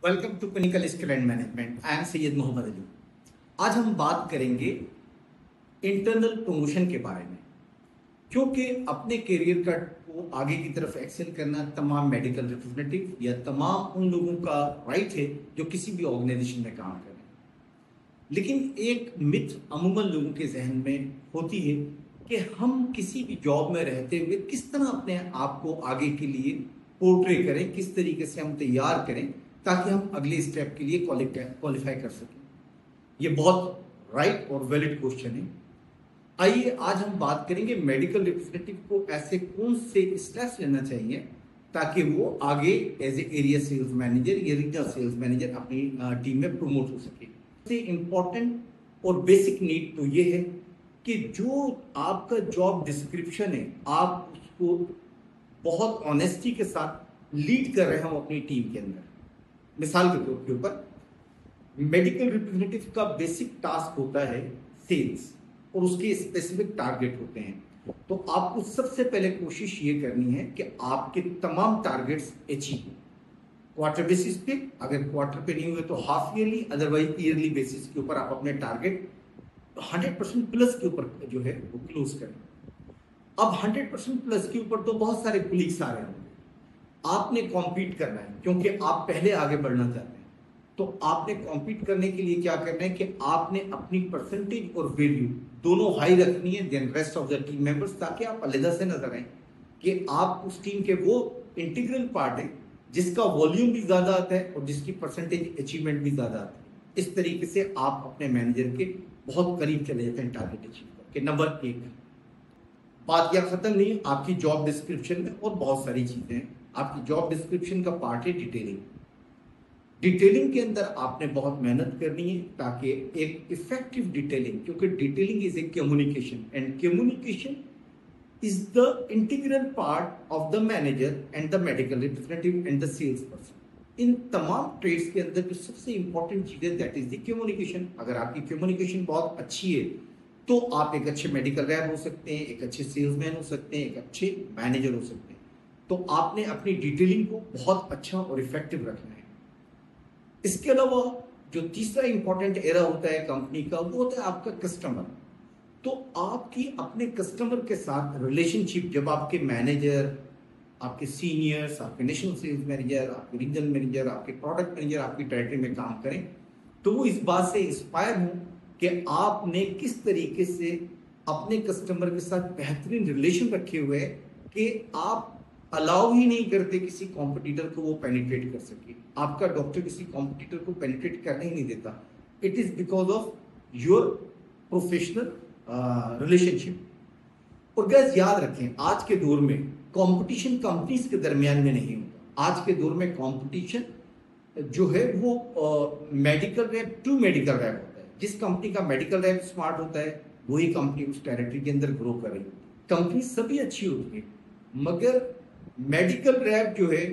Welcome to clinical skill and management. I am Syed Mohammad Ali. आज हम बात करेंगे इंटरनल प्रमोशन के बारे में, क्योंकि अपने करियर का को आगे की तरफ एक्सेल करना तमाम मेडिकल रिप्रेजेंटेटिव या तमाम उन लोगों का राइट है जो किसी भी ऑर्गेनाइजेशन में काम कर रहे हैं। लेकिन एक मिथ अमूमन लोगों के जहन में होती है कि हम किसी भी जॉब में रहते हुए किस तरह अपने आप को आगे के लिए पोर्ट्रे करें, किस तरीके से हम तैयार करें ताकि हम अगले स्टेप के लिए क्वालिफाई कर सकें। ये बहुत राइट और वैलिड क्वेश्चन है। आइए आज हम बात करेंगे मेडिकल रिप्रेजेंटेटिव को ऐसे कौन से स्टेप्स लेना चाहिए ताकि वो आगे as a area sales manager या रीजनल सेल्स मैनेजर अपनी टीम में प्रमोट हो सके। सबसे इम्पोर्टेंट और बेसिक नीड तो ये है कि जो आपका जॉब डिस्क्रिप्शन है आप उसको बहुत ऑनेस्टी के साथ लीड कर रहे हो अपनी टीम के अंदर। मिसाल के तौर के ऊपर मेडिकल रिप्रेजेंटेटिव का बेसिक टास्क होता है सेल्स और उसके स्पेसिफिक टारगेट होते हैं। तो आपको सबसे पहले कोशिश ये करनी है कि आपके तमाम टारगेट्स अचीव हो। क्वार्टर बेसिस पे, अगर क्वार्टर पे नहीं हुए तो half yearly, otherwise yearly basis के ऊपर आप अपने टारगेट 100% प्लस के ऊपर जो है वो क्लोज करें। अब 100% प्लस के ऊपर तो बहुत सारे कुलीग्स आ रहे होंगे, आपने कॉम्पीट करना है क्योंकि आप पहले आगे बढ़ना चाहते हैं। तो आपने कॉम्पीट करने के लिए क्या करना है कि आपने अपनी परसेंटेज और वैल्यू दोनों हाई रखनी है then rest of the team members, ताकि आप अलग से नजर आए कि आप उस टीम के वो इंटीग्रल पार्ट है जिसका वॉल्यूम भी ज्यादा आता है और जिसकी परसेंटेज अचीवमेंट भी ज्यादा आती है। इस तरीके से आप अपने मैनेजर के बहुत करीब चले जाते हैं टारगेट अचीव करके। नंबर एक, बात यह खत्म नहीं, आपकी जॉब डिस्क्रिप्शन में और बहुत सारी चीजें हैं। आपकी जॉब डिस्क्रिप्शन का पार्ट है डिटेलिंग। डिटेलिंग के अंदर आपने बहुत मेहनत करनी है ताकि एक इफेक्टिव डिटेलिंग, क्योंकि detailing is a communication and communication is the integral part of the manager and the medical representative and the sales person. इन तमाम ट्रेड्स के अंदर जो सबसे इंपॉर्टेंट चीज है दैट इज द कम्युनिकेशन। अगर आपकी कम्युनिकेशन बहुत अच्छी है तो आप एक अच्छे मेडिकल रैप हो सकते हैं, एक अच्छे सेल्समैन हो सकते हैं, एक अच्छे मैनेजर हो सकते हैं। तो आपने अपनी डिटेलिंग को बहुत अच्छा और इफेक्टिव रखना है। इसके अलावा जो तीसरा इंपॉर्टेंट एरा होता है कंपनी का, वो होता है आपका कस्टमर। तो आपकी अपने कस्टमर के साथ रिलेशनशिप, जब आपके मैनेजर, आपके सीनियर्स, आपके नेशनल सेल्स मैनेजर, आपके रीजनल मैनेजर, आपके प्रोडक्ट मैनेजर आपकी टेरिटरी में काम करें, तो वो इस बात से इंस्पायर हो कि आपने किस तरीके से अपने कस्टमर के साथ बेहतरीन रिलेशन रखे हुए हैं कि आप अलाउ ही नहीं करते किसी कॉम्पिटिटर को वो पेनिट्रेट कर सके। आपका डॉक्टर किसी कॉम्पिटिटर को पेनिट्रेट करने ही नहीं देता। It is because of your professional relationship. और गैस याद रखें, आज के दौर में कंपटीशन कंपनीज के दरमियान में नहीं होता। आज के दौर में कंपटीशन जो है वो medical rep to medical rep होता है। जिस कंपनी का मेडिकल रैप स्मार्ट होता है वही कंपनी उस टेरिटरी के अंदर ग्रो कर रही होती है। कंपनी सभी अच्छी होती है, मगर मेडिकल रैप जो है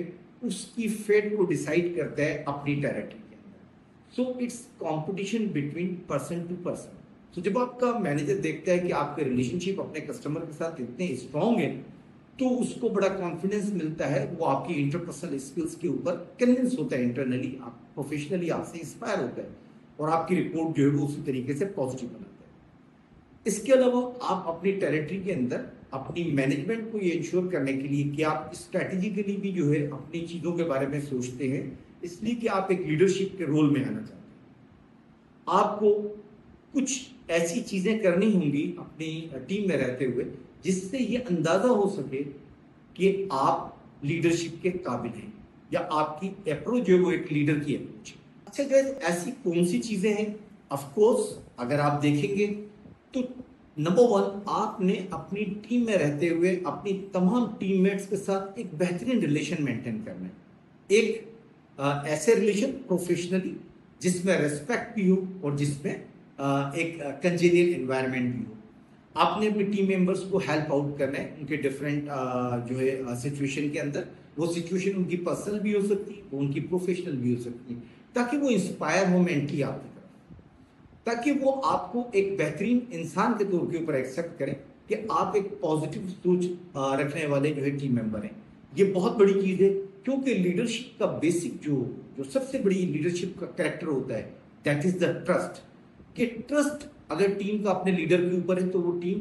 उसकी फेट को डिसाइड करता है अपनी टेरिटरी के अंदर। So it's competition between person to person. तो जब आपका मैनेजर देखता है कि आपके रिलेशनशिप अपने कस्टमर के साथ इतने स्ट्रॉन्ग है तो उसको बड़ा कॉन्फिडेंस मिलता है, वो आपकी इंटरपर्सनल स्किल्स के ऊपर कन्विंस होता है, इंटरनली आप प्रोफेशनली आपसे इंस्पायर होता है और आपकी रिपोर्ट जो है वो उसी तरीके से पॉजिटिव बनाता है। इसके अलावा आप अपनी टेरिटरी के अंदर अपनी मैनेजमेंट को ये इंश्योर करने के लिए कि आप स्ट्रैटेजिकली भी जो है अपनी चीज़ों के बारे में सोचते हैं, इसलिए कि आप एक लीडरशिप के रोल में आना चाहते हैं। आपको कुछ ऐसी चीज़ें करनी होंगी अपनी टीम में रहते हुए जिससे ये अंदाज़ा हो सके कि आप लीडरशिप के काबिल हैं या आपकी अप्रोच जो है वो एक लीडर की अप्रोच है। अच्छा गाइस, ऐसी कौन सी चीज़ें हैं? ऑफ कोर्स अगर आप देखेंगे तो नंबर वन, आपने अपनी टीम में रहते हुए अपनी तमाम टीममेट्स के साथ एक बेहतरीन रिलेशन मेंटेन करना है। एक ऐसे रिलेशन प्रोफेशनली जिसमें रेस्पेक्ट भी हो और जिसमें एक कंजेनियल एनवायरनमेंट भी हो। आपने अपनी टीम मेंबर्स को हेल्प आउट करना है उनके डिफरेंट जो है सिचुएशन के अंदर। वो सिचुएशन उनकी पर्सनल भी हो सकती है, वो उनकी प्रोफेशनल भी हो सकती है, ताकि वो इंस्पायर हो मेंटली आपकी तरफ, ताकि वो आपको एक बेहतरीन इंसान के तौर के ऊपर एक्सेप्ट करें कि आप एक पॉजिटिव सोच रखने वाले जो है टीम मेंबर हैं। ये बहुत बड़ी चीज़ है, क्योंकि लीडरशिप का बेसिक जो जो सबसे बड़ी लीडरशिप का कैरेक्टर होता है, दैट इज द ट्रस्ट। कि ट्रस्ट अगर टीम का अपने लीडर के ऊपर है तो वो टीम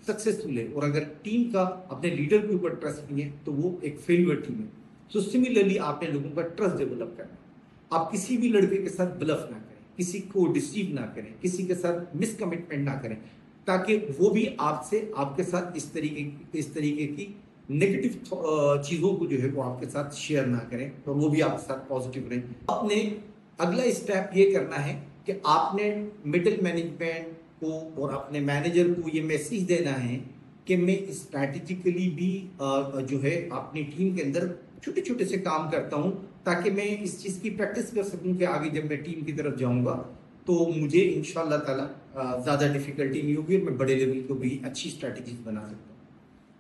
सक्सेसफुल है, और अगर टीम का अपने लीडर के ऊपर ट्रस्ट नहीं है तो वो एक फेलियर टीम है। सो सिमिलरली आपने लोगों का ट्रस्ट डेवलप करना है। आप किसी भी लड़के के साथ ब्लफ ना करें, किसी को डिसीव ना करें, किसी के साथ मिसकमिटमेंट ना करें, ताकि वो भी आपसे आपके साथ इस तरीके की नेगेटिव चीज़ों को जो है वो आपके साथ शेयर ना करें, और वो भी आपके साथ पॉजिटिव रहें। आपने अगला स्टेप ये करना है कि आपने मिडिल मैनेजमेंट को और अपने मैनेजर को ये मैसेज देना है कि मैं स्ट्रैटेजिकली भी जो है अपनी टीम के अंदर छोटे छोटे से काम करता हूँ, ताकि मैं इस चीज़ की प्रैक्टिस कर सकूँ कि आगे जब मैं टीम की तरफ जाऊँगा तो मुझे इंशाल्लाह ताला ज़्यादा डिफिकल्टी नहीं होगी और मैं बड़े लेवल को भी अच्छी स्ट्रैटेजीज बना सकता हूँ।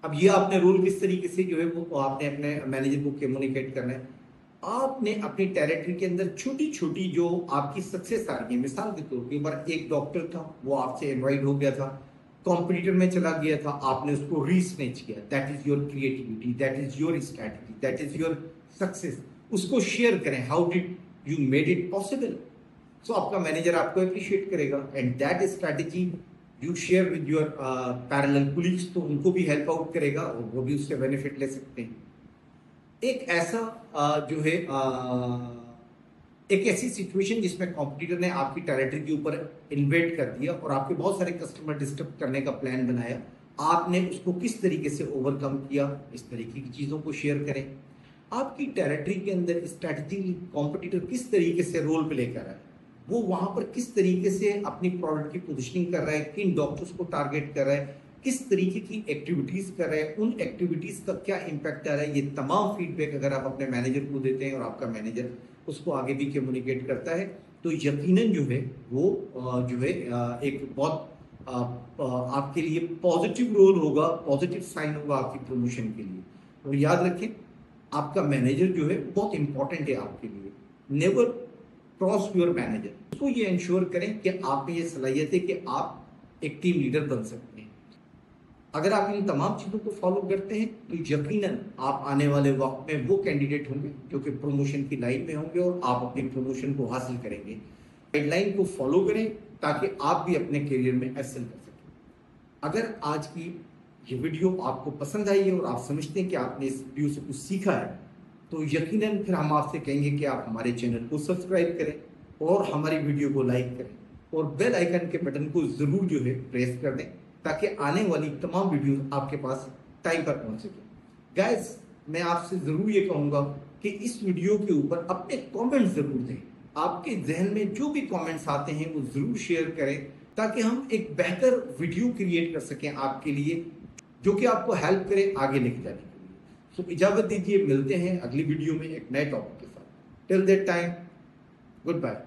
अब ये आपने रोल किस तरीके से जो है वो आपने अपने मैनेजर को कम्युनिकेट करना है। आपने अपनी टेरिटरी के अंदर छोटी छोटी जो आपकी सक्सेस आ रही है, मिसाल के तौर पर एक डॉक्टर था, वो आपसे इनवाइट हो गया था, कॉम्पिटिटर में चला गया था, आपने उसको रीस्नेच किया, that is your creativity, that is your strategy, that is your success. उसको शेयर करें, how did you made it possible. So आपका मैनेजर आपको अप्रिशिएट करेगा, and that strategy you share with your parallel colleagues, तो उनको भी help out करेगा और वो भी उससे बेनिफिट ले सकते हैं। एक ऐसा जो है एक ऐसी सिचुएशन जिसमें कॉम्पिटिटर ने आपकी टेरिटरी के ऊपर इन्वेट कर दिया और आपके बहुत सारे कस्टमर डिस्टर्ब करने का प्लान बनाया, आपने उसको किस तरीके से ओवरकम किया, इस तरीके की चीज़ों को शेयर करें। आपकी टेरिटरी के अंदर स्ट्रैटेजी कॉम्पिटिटर किस तरीके से रोल प्ले कर रहा है, वो वहां पर किस तरीके से अपनी प्रोडक्ट की पोजिशनिंग कर रहा है, किन डॉक्टर्स को टारगेट कर रहा है, किस तरीके की एक्टिविटीज कर रहे हैं, उन एक्टिविटीज का क्या इम्पैक्ट आ रहा है, ये तमाम फीडबैक अगर आप अपने मैनेजर को देते हैं और आपका मैनेजर उसको आगे भी कम्युनिकेट करता है, तो यकीनन जो है वो जो है एक बहुत आपके लिए पॉजिटिव रोल होगा, पॉजिटिव साइन होगा आपकी प्रमोशन के लिए। और याद रखें, आपका मैनेजर जो है बहुत इंपॉर्टेंट है आपके लिए। Never cross your manager. उसको ये इंश्योर करें कि आप में ये सलाहियत है कि आप एक टीम लीडर बन सकते हैं। अगर आप इन तमाम चीज़ों को फॉलो करते हैं तो यकीनन आप आने वाले वक्त में वो कैंडिडेट होंगे जो कि प्रमोशन की लाइन में होंगे और आप अपनी प्रमोशन को हासिल करेंगे। गाइडलाइन को फॉलो करें ताकि आप भी अपने करियर में एक्सेल कर सकें। अगर आज की ये वीडियो आपको पसंद आई है और आप समझते हैं कि आपने इस वीडियो से कुछ सीखा है, तो यकीनन फिर हम आपसे कहेंगे कि आप हमारे चैनल को सब्सक्राइब करें और हमारी वीडियो को लाइक करें और बेल आइकन के बटन को ज़रूर जो है प्रेस कर दें, ताकि आने वाली तमाम वीडियोस आपके पास टाइम पर पहुंच सके। गाइस, मैं आपसे ज़रूर ये कहूँगा कि इस वीडियो के ऊपर अपने कमेंट ज़रूर दें। आपके जहन में जो भी कमेंट्स आते हैं वो ज़रूर शेयर करें, ताकि हम एक बेहतर वीडियो क्रिएट कर सकें आपके लिए, जो कि आपको हेल्प करे आगे लेके जाने के लिए। सो इजाज़त दीजिए, मिलते हैं अगली वीडियो में एक नए टॉपिक के साथ। Till that time, good bye.